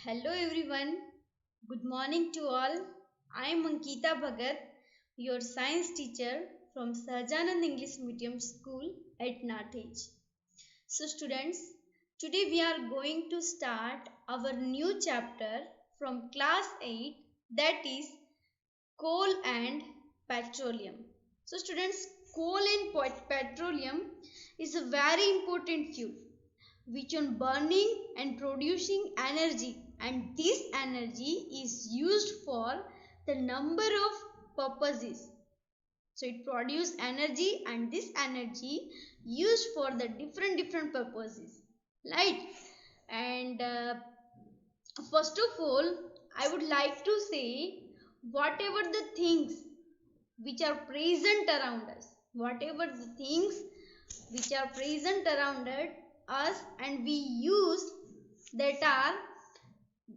Hello everyone. Good morning to all. I am Ankita Bhagat, your science teacher from Sahajanand English Medium School at Nathej. So students, today we are going to start our new chapter from class 8, that is coal and petroleum. So students, coal and petroleum is a very important fuel which on burning and producing energy, and this energy is used for the number of purposes. So it produces energy, and this energy used for the different purposes, right? And first of all, I would like to say, whatever the things which are present around us, whatever the things which are present around us and we use, that are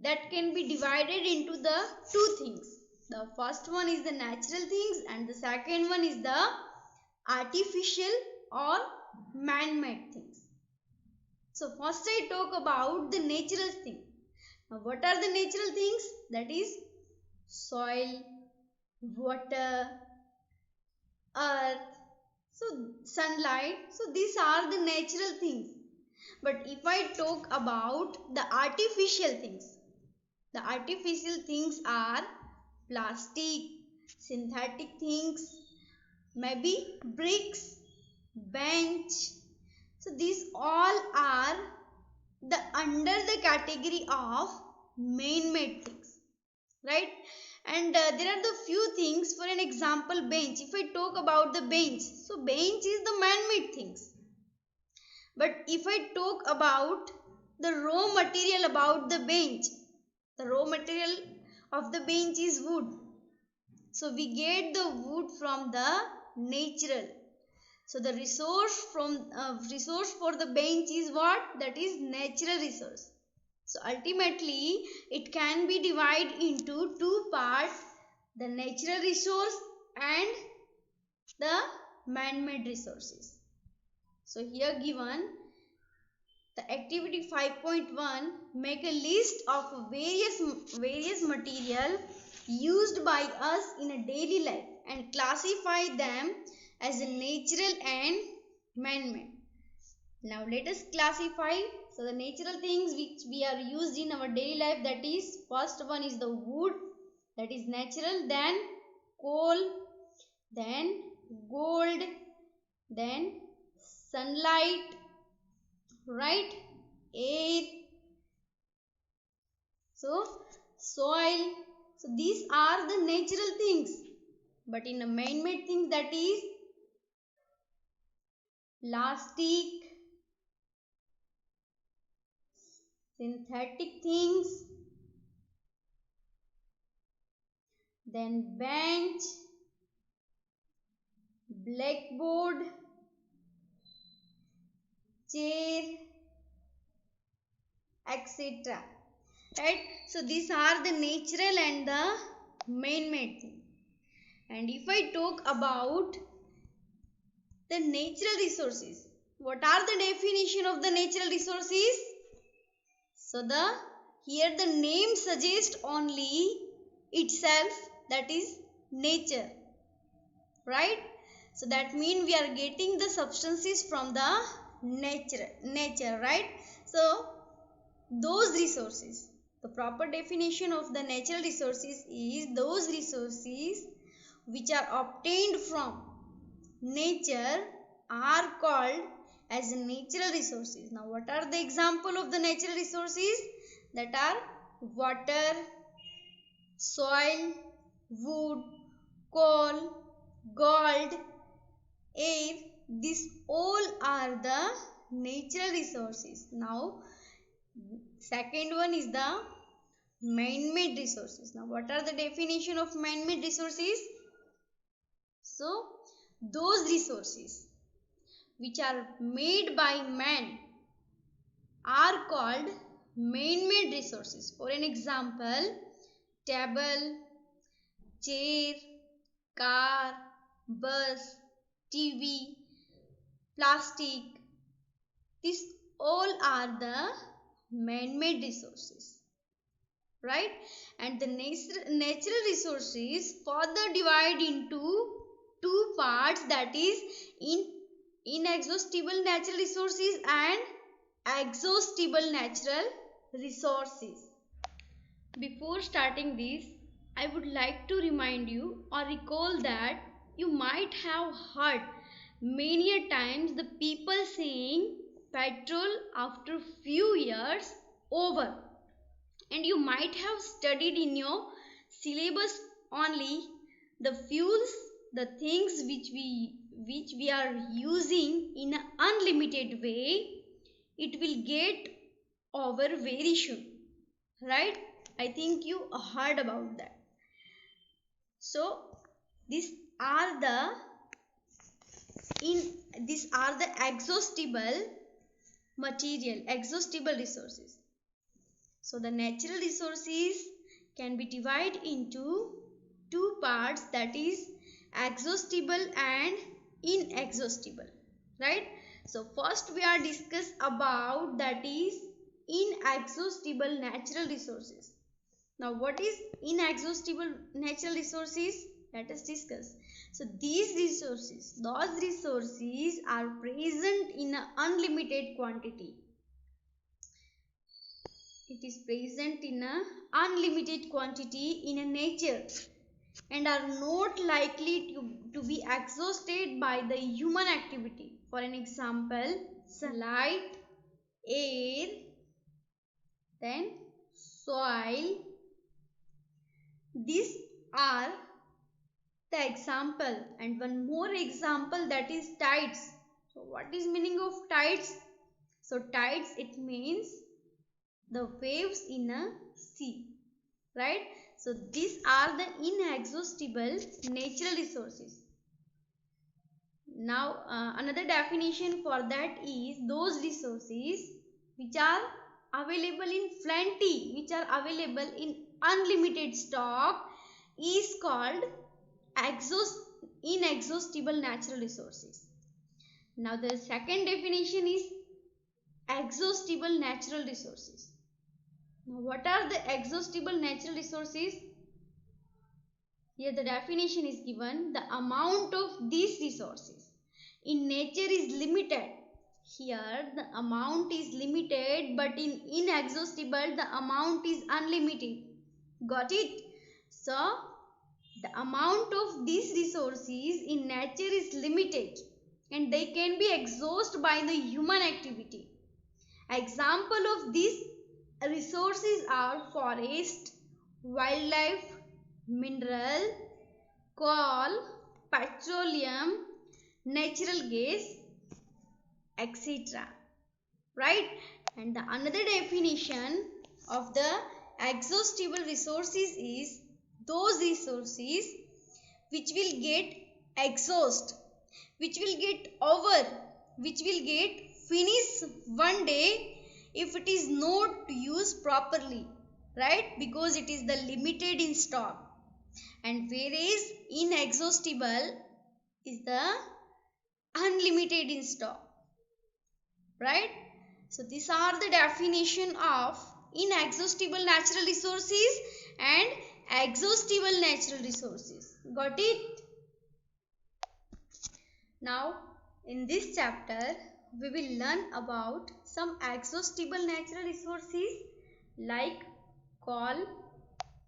that can be divided into the two things. The first one is the natural things, and the second one is the artificial or man-made things. So first I talk about the natural thing. Now what are the natural things? That is soil, water, earth, so sunlight. So these are the natural things. But if I talk about the artificial things, the artificial things are plastic, synthetic things, maybe bricks, bench. So these all are the under the category of man-made things, right? And there are the few things. For an example, bench. If I talk about the bench, so bench is the man-made things. But if I talk about the raw material about the bench, the raw material of the bench is wood. So we get the wood from the natural. So the resource for the bench is what? That is natural resource. So ultimately it can be divided into two parts, the natural resource and the man-made resources. So here given the activity 5.1, make a list of various material used by us in a daily life and classify them as a natural and man-made. Now let us classify. So the natural things which we are used in our daily life, that is first one is the wood, that is natural, then coal, then gold, then sunlight, right, air, so soil. So these are the natural things. But in a man-made thing, that is plastic, synthetic things, then bench, blackboard, chair, etc. Right? So these are the natural and the man-made thing. And if I talk about the natural resources, what are the definition of the natural resources? So here the name suggests only itself, that is nature, right? So that means we are getting the substances from the nature, right? So those resources, the proper definition of the natural resources is those resources which are obtained from nature are called as natural resources. Now what are the example of the natural resources? That are water, soil, wood, coal, gold, air. These all are the natural resources. Now second one is the man-made resources. Now what are the definition of man-made resources? So those resources which are made by man are called man-made resources. For an example, table, chair, car, bus, TV, plastic. These all are the man-made resources. right? And the natural resources further divide into two parts, that is in inexhaustible natural resources and exhaustible natural resources. Before starting this, I would like to remind you or recall that you might have heard many a times the people saying petrol after few years over, and you might have studied in your syllabus only the fuels, the things which we are using in an unlimited way, it will get over very soon, right? I think you heard about that. So these are the in these are the exhaustible resources. So the natural resources can be divided into two parts, that is exhaustible and inexhaustible, right? So first we are discuss about that is inexhaustible natural resources. Now what is inexhaustible natural resources? Let us discuss. So those resources are present in an unlimited quantity. It is present in a unlimited quantity in a nature and are not likely to be exhausted by the human activity. For an example, sunlight, air, then soil. These are the example, and one more example, that is tides. So what is meaning of tides? So tides, it means the waves in a sea, right? So these are the inexhaustible natural resources. Now another definition for that is those resources which are available in plenty, which are available in unlimited stock, is called inexhaustible natural resources. Now the second definition is exhaustible natural resources. Now what are the exhaustible natural resources? Here the definition is given: the amount of these resources in nature is limited. Here the amount is limited, but in inexhaustible the amount is unlimited. Got it? So the amount of these resources in nature is limited and they can be exhausted by the human activity. Example of these resources are forest, wildlife, mineral, coal, petroleum, natural gas, etc. Right? And the another definition of the exhaustible resources is those resources which will get exhaust, which will get over, which will get finished one day if it is not used properly, right? Because it is the limited in stock. And whereas inexhaustible is the unlimited in stock, right? So these are the definition of inexhaustible natural resources and exhaustible natural resources. Got it? Now in this chapter we will learn about some exhaustible natural resources like coal,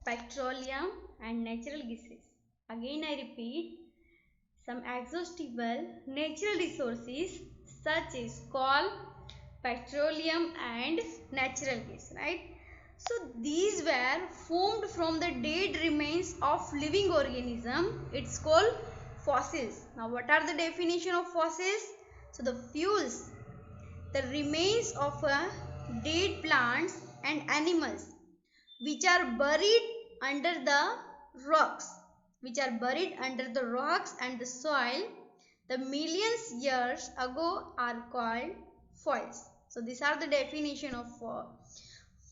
petroleum and natural gases. Again I repeat, some exhaustible natural resources such as coal, petroleum and natural gas, right? So these were formed from the dead remains of living organism. It's called fossils. Now what are the definition of fossils? So the fuels, the remains of dead plants and animals which are buried under the rocks, and the soil the millions years ago are called fossils. So these are the definition of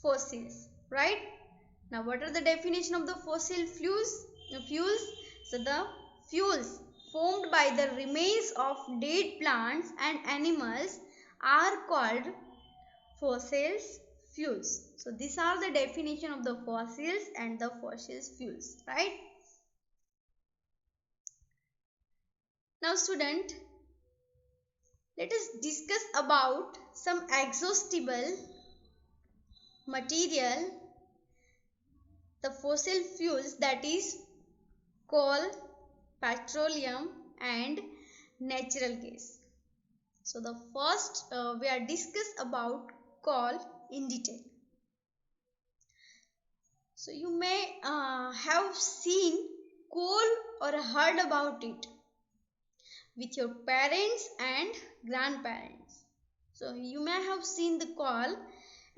fossils, right? Now what are the definition of the fossil fuels? So the fuels formed by the remains of dead plants and animals are called fossil fuels. So these are the definition of the fossils and the fossil fuels, right? Now student, let us discuss about some exhaustible material, the fossil fuels, that is coal, petroleum and natural gas. So the first we are discuss about coal in detail. So you may have seen coal or heard about it with your parents and grandparents. So you may have seen the coal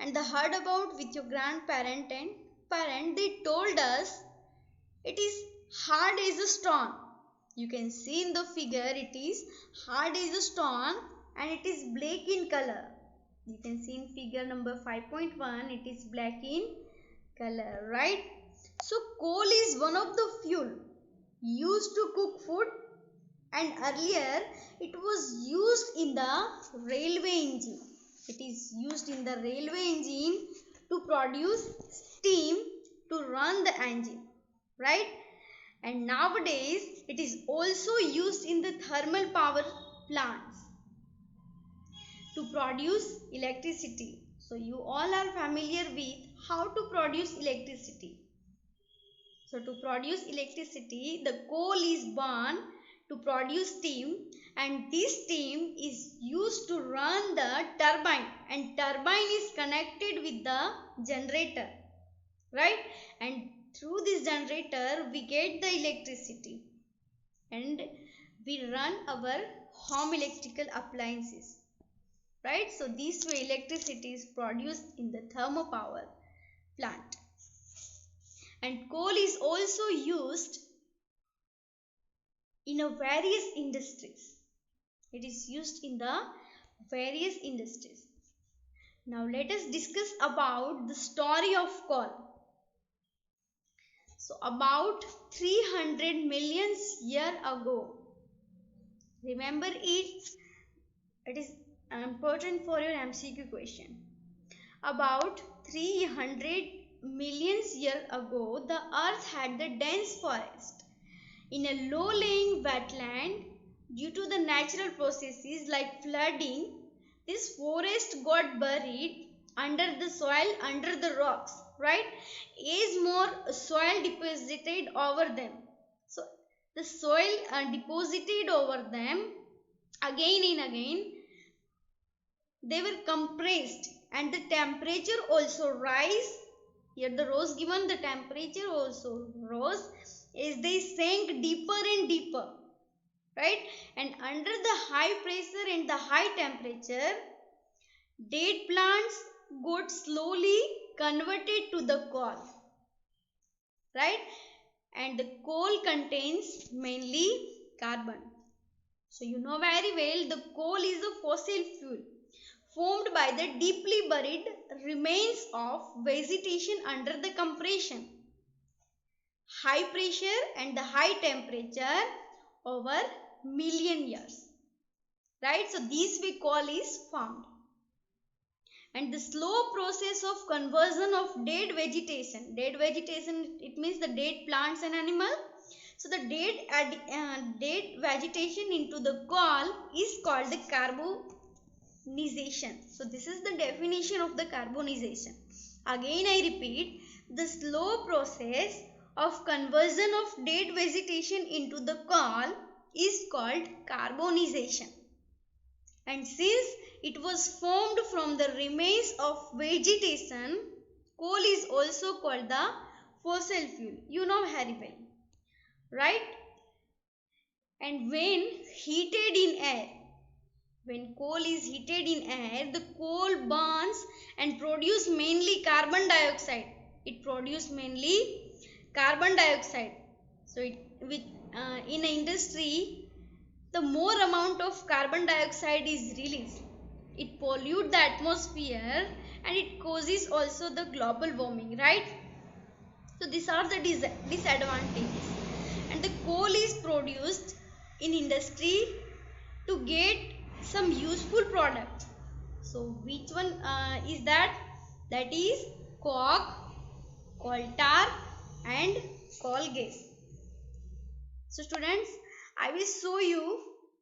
and the heard about with your grandparent and parent. They told us it is hard as a stone. You can see in the figure it is hard as a stone and it is black in color. You can see in figure number 5.1 it is black in color, right? So coal is one of the fuel used to cook food, and earlier it was used in the railway engine. It is used in the railway engine to produce steam to run the engine, right? And nowadays it is also used in the thermal power plants to produce electricity. So you all are familiar with how to produce electricity. So to produce electricity, the coal is burned to produce steam, and this steam is used to run the turbine, and turbine is connected with the generator, right? And through this generator we get the electricity and we run our home electrical appliances, right? So this way electricity is produced in the thermal power plant. And coal is also used in a various industries. It is used in the various industries. Now let us discuss about the story of coal. So about 300 million years ago, remember it is important for your MCQ question. About 300 million years ago, the earth had the dense forest. In a low-lying wetland, due to the natural processes like flooding, this forest got buried under the soil, under the rocks, right? As more soil deposited over them. So the soil deposited over them again and again, they were compressed and the temperature also rise. Here the rose given, the temperature also rose as they sank deeper and deeper, right? And under the high pressure and the high temperature, dead plants got slowly converted to the coal, right? And the coal contains mainly carbon. So you know very well the coal is a fossil fuel formed by the deeply buried remains of vegetation under the compression, high pressure and the high temperature over million years, right? So this way coal is formed. And the slow process of conversion of dead vegetation, it means the dead plants and animal. So the dead vegetation into the coal is called the carbonization. So this is the definition of the carbonization. Again I repeat, the slow process of conversion of dead vegetation into the coal is called carbonization. And since it was formed from the remains of vegetation, coal is also called the fossil fuel. You know very well, right? And when heated in air, when coal is heated in air, the coal burns and produces mainly carbon dioxide. It produces mainly carbon dioxide. So in an industry, the more amount of carbon dioxide is released, it pollutes the atmosphere and it causes also the global warming, right? So these are the disadvantages. And the coal is produced in industry to get some useful product. So which one is that? that is coke, coal tar and coal gas. So students, I will show you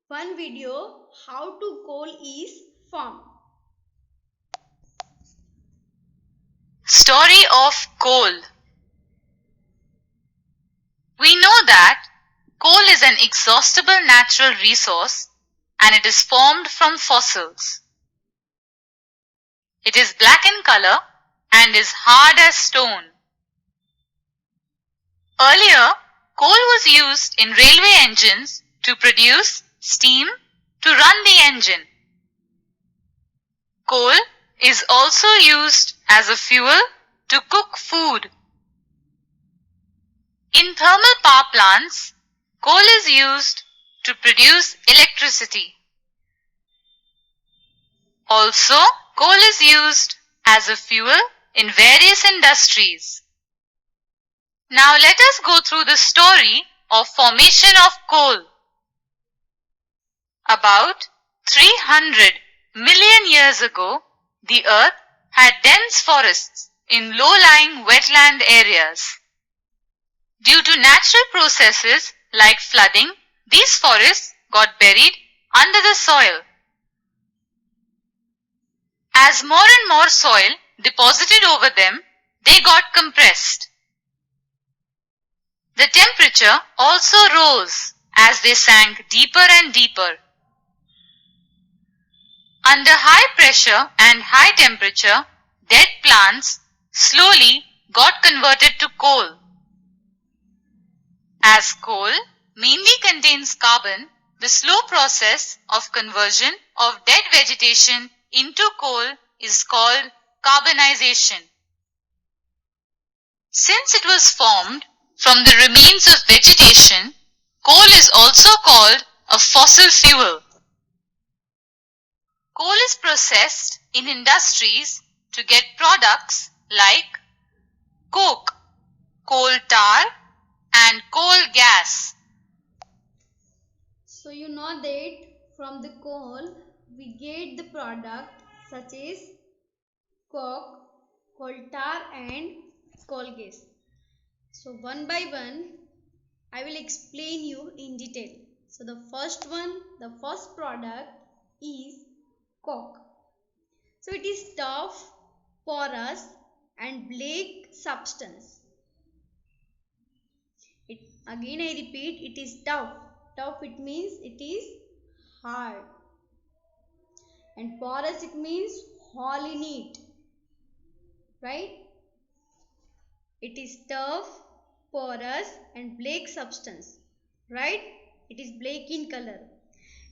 one video how to coal is formed. Story of coal. We know that coal is an exhaustible natural resource and it is formed from fossils. It is black in color and is hard as stone. Earlier, coal was used in railway engines to produce steam to run the engine. Coal is also used as a fuel to cook food. In thermal power plants, coal is used to produce electricity. Also, coal is used as a fuel in various industries. Now let us go through the story of formation of coal. About 300 million years ago, the earth had dense forests in low-lying wetland areas. Due to natural processes like flooding, these forests got buried under the soil. As more and more soil deposited over them, they got compressed. The temperature also rose as they sank deeper and deeper. Under high pressure and high temperature, dead plants slowly got converted to coal. As coal mainly contains carbon, the slow process of conversion of dead vegetation into coal is called carbonization. Since it was formed from the remains of vegetation, coal is also called a fossil fuel. Coal is processed in industries to get products like coke, coal tar and coal gas. So you know that from the coal we get the product such as coke, coal tar and coal gas. So one by one I will explain you in detail. So the first product is coke. So it is tough, porous and black substance. Again I repeat, it is tough. Tough it means it is hard. And porous it means hole in it. Right? It is tough, porous and black substance. Right? It is black in color.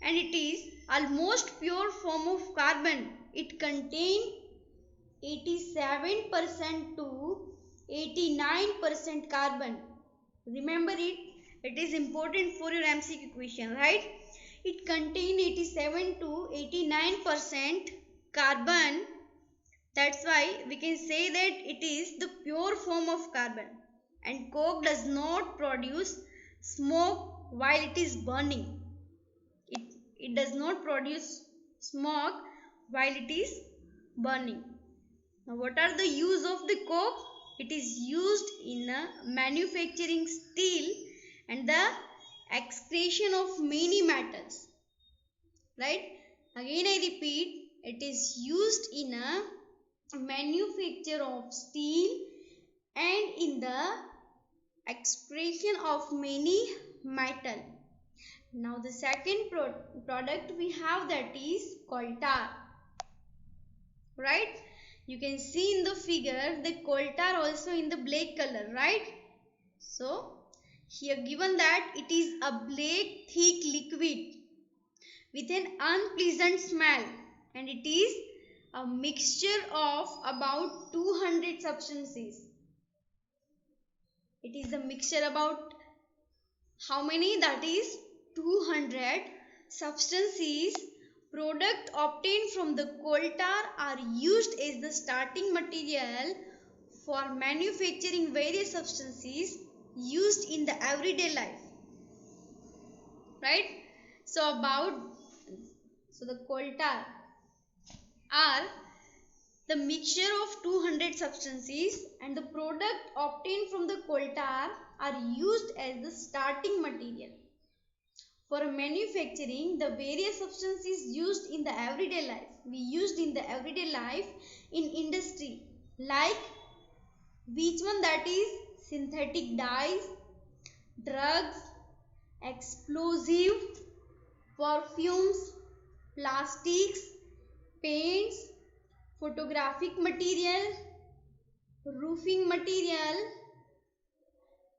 And it is almost pure form of carbon. It contains 87% to 89% carbon. Remember it. It is important for your MCQ question, right? It contains 87 to 89% carbon. That's why we can say that it is the pure form of carbon. And coke does not produce smoke while it is burning. It does not produce smoke while it is burning. Now what are the use of the coke? It is used in manufacturing steel and the extraction of many metals. Right? Again I repeat, it is used in a manufacture of steel and in the extraction of many metal. Now the second product we have, that is coal tar. Right? You can see in the figure the coal tar also in the black color, right? So here given that it is a black thick liquid with an unpleasant smell, and it is a mixture of about 200 substances. It is a mixture about how many? That is 200 substances. Product obtained from the coal tar are used as the starting material for manufacturing various substances used in the everyday life. Right? So the coal tar are The mixture of 200 substances and the product obtained from the coal tar are used as the starting material. For manufacturing, the various substances used in the everyday life, in industry, like which one, that is synthetic dyes, drugs, explosive, perfumes, plastics, paints, photographic material, roofing material,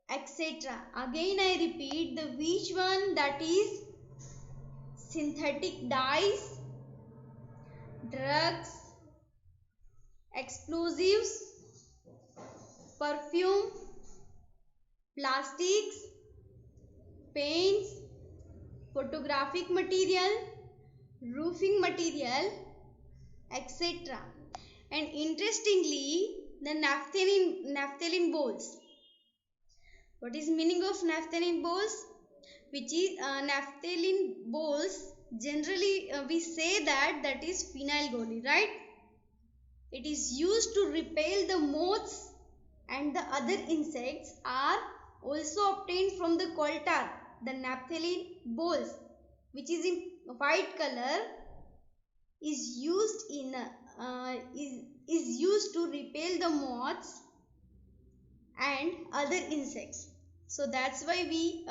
etc. Again I repeat, the which one, that is synthetic dyes, drugs, explosives, perfume, plastics, paints, photographic material, roofing material, etc. And interestingly, the naphthalene balls. What is meaning of naphthalene balls? Which is naphthalene balls, generally we say that is phenyl goli, right? It is used to repel the moths and the other insects, are also obtained from the coal tar. The naphthalene balls, which is in white color, is used to repel the moths and other insects. So that's why we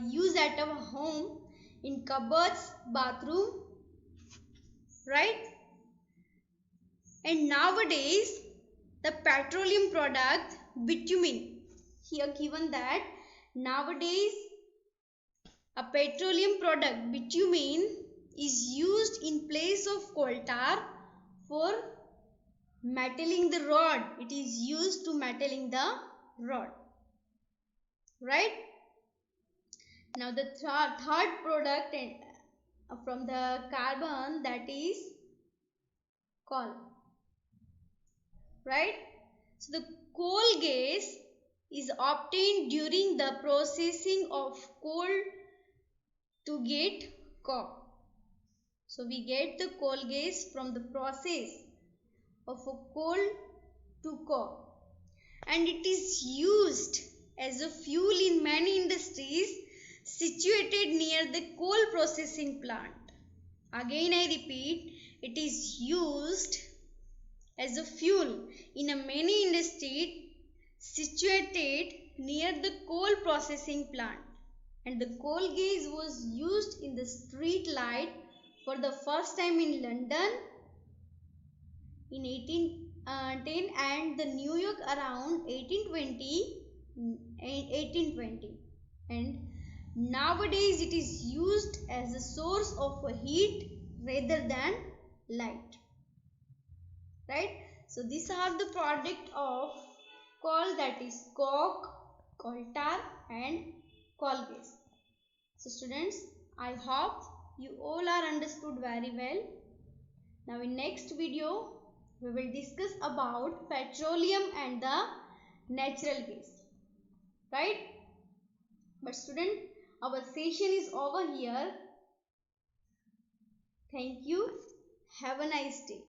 use at our home, in cupboards, bathroom, right? And nowadays the petroleum product bitumen, here given that nowadays a petroleum product bitumen is used in place of coal tar for metalling the rod. It is used to metalling the rod, right? Now the third product from the carbon, that is coal, right? So the coal gas is obtained during the processing of coal to get coke. So we get the coal gas from the process of a coal to coke, and it is used as a fuel in many industries situated near the coal processing plant. Again I repeat, it is used as a fuel in a many industries situated near the coal processing plant, and the coal gas was used in the street light for the first time in London in 1810 and the New York around 1820, and nowadays it is used as a source of heat rather than light, right? So these are the product of coal, that is coke, coal tar and coal gas. So students, I hope you all are understood very well. Now in next video we will discuss about petroleum and the natural gas, right? But student, our session is over here. Thank you. Have a nice day.